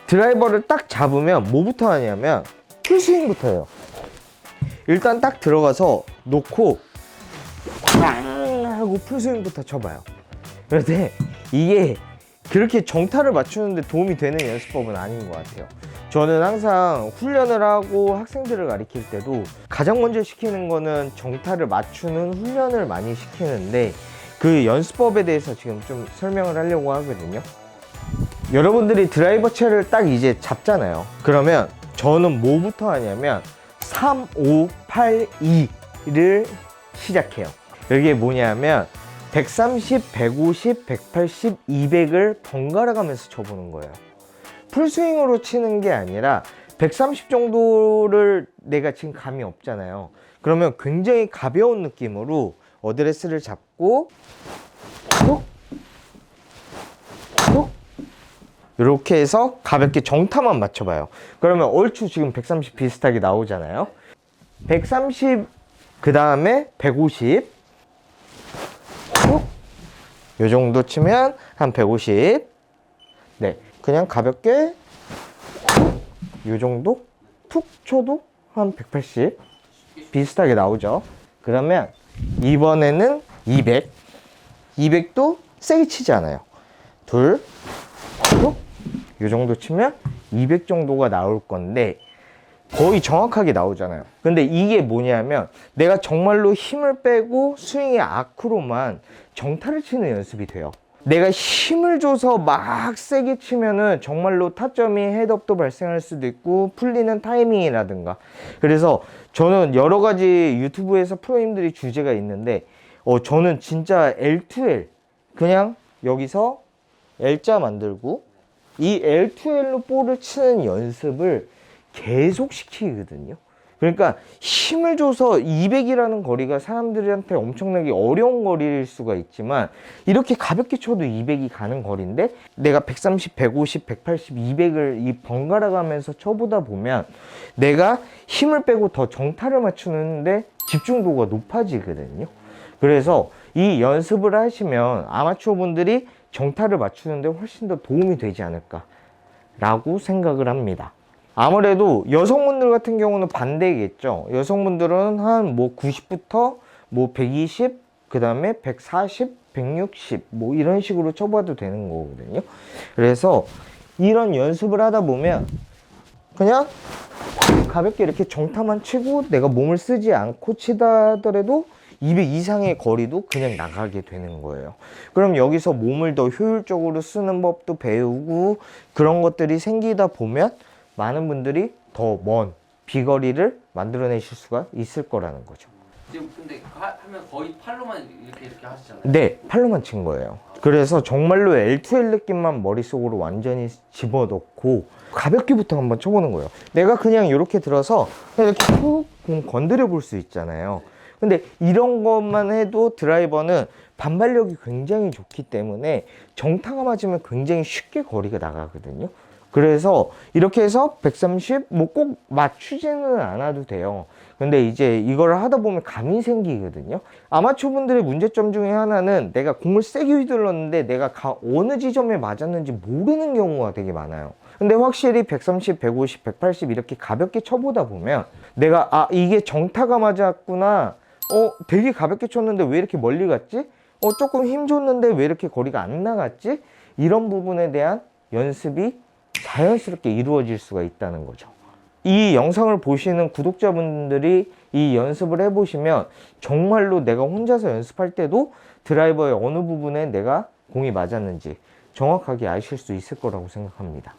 드라이버를 딱 잡으면 뭐부터 하냐면 풀스윙부터 해요. 일단 딱 들어가서 놓고 꽝 하고 풀스윙부터 쳐봐요. 그런데 이게 그렇게 정타를 맞추는데 도움이 되는 연습법은 아닌 것 같아요. 저는 항상 훈련을 하고 학생들을 가르칠 때도 가장 먼저 시키는 거는 정타를 맞추는 훈련을 많이 시키는데, 그 연습법에 대해서 지금 좀 설명을 하려고 하거든요. 여러분들이 드라이버 채를 딱 이제 잡잖아요. 그러면 저는 뭐부터 하냐면 3, 5, 8, 2를 시작해요. 이게 뭐냐면 130, 150, 180, 200을 번갈아 가면서 쳐보는 거예요. 풀스윙으로 치는 게 아니라 130 정도를 내가 지금 감이 없잖아요. 그러면 굉장히 가벼운 느낌으로 어드레스를 잡고 톡, 톡, 이렇게 해서 가볍게 정타만 맞춰봐요. 그러면 얼추 지금 130 비슷하게 나오잖아요. 130, 그 다음에 150, 요 정도 치면 한 150. 네, 그냥 가볍게 요 정도 툭 쳐도 한 180 비슷하게 나오죠. 그러면 이번에는 200. 200도 세게 치지 않아요. 둘, 툭, 요 정도 치면 200 정도가 나올 건데 거의 정확하게 나오잖아요. 근데 이게 뭐냐면 내가 정말로 힘을 빼고 스윙의 아크로만 정타를 치는 연습이 돼요. 내가 힘을 줘서 막 세게 치면은 정말로 타점이 헤드업도 발생할 수도 있고 풀리는 타이밍이라든가. 그래서 저는 여러 가지 유튜브에서 프로님들이 주제가 있는데 저는 진짜 L2L 그냥 여기서 L자 만들고 이 L2L로 볼을 치는 연습을 계속 시키거든요. 그러니까 힘을 줘서 200이라는 거리가 사람들한테 엄청나게 어려운 거리일 수가 있지만 이렇게 가볍게 쳐도 200이 가는 거리인데 내가 130, 150, 180, 200을 이 번갈아 가면서 쳐보다 보면 내가 힘을 빼고 더 정타를 맞추는데 집중도가 높아지거든요. 그래서 이 연습을 하시면 아마추어 분들이 정타를 맞추는데 훨씬 더 도움이 되지 않을까 라고 생각을 합니다. 아무래도 여성분들 같은 경우는 반대겠죠. 여성분들은 한 뭐 90부터 뭐 120, 그 다음에 140, 160 뭐 이런 식으로 쳐봐도 되는 거거든요. 그래서 이런 연습을 하다 보면 그냥 가볍게 이렇게 정타만 치고 내가 몸을 쓰지 않고 치다 하더라도 200 이상의 거리도 그냥 나가게 되는 거예요. 그럼 여기서 몸을 더 효율적으로 쓰는 법도 배우고 그런 것들이 생기다 보면 많은 분들이 더 먼 비거리를 만들어내실 수가 있을 거라는 거죠. 지금 근데 하면 거의 팔로만 이렇게 하시잖아요. 네, 팔로만 친 거예요. 그래서 정말로 L2L 느낌만 머릿속으로 완전히 집어넣고 가볍게부터 한번 쳐보는 거예요. 내가 그냥 이렇게 들어서 그냥 이렇게 푹 건드려 볼 수 있잖아요. 근데 이런 것만 해도 드라이버는 반발력이 굉장히 좋기 때문에 정타가 맞으면 굉장히 쉽게 거리가 나가거든요. 그래서 이렇게 해서 130 뭐 꼭 맞추지는 않아도 돼요. 근데 이제 이걸 하다 보면 감이 생기거든요. 아마추어 분들의 문제점 중에 하나는 내가 공을 세게 휘둘렀는데 내가 어느 지점에 맞았는지 모르는 경우가 되게 많아요. 근데 확실히 130, 150, 180 이렇게 가볍게 쳐보다 보면 내가 이게 정타가 맞았구나. 되게 가볍게 쳤는데 왜 이렇게 멀리 갔지? 조금 힘 줬는데 왜 이렇게 거리가 안 나갔지? 이런 부분에 대한 연습이 자연스럽게 이루어질 수가 있다는 거죠. 이 영상을 보시는 구독자분들이 이 연습을 해보시면 정말로 내가 혼자서 연습할 때도 드라이버의 어느 부분에 내가 공이 맞았는지 정확하게 아실 수 있을 거라고 생각합니다.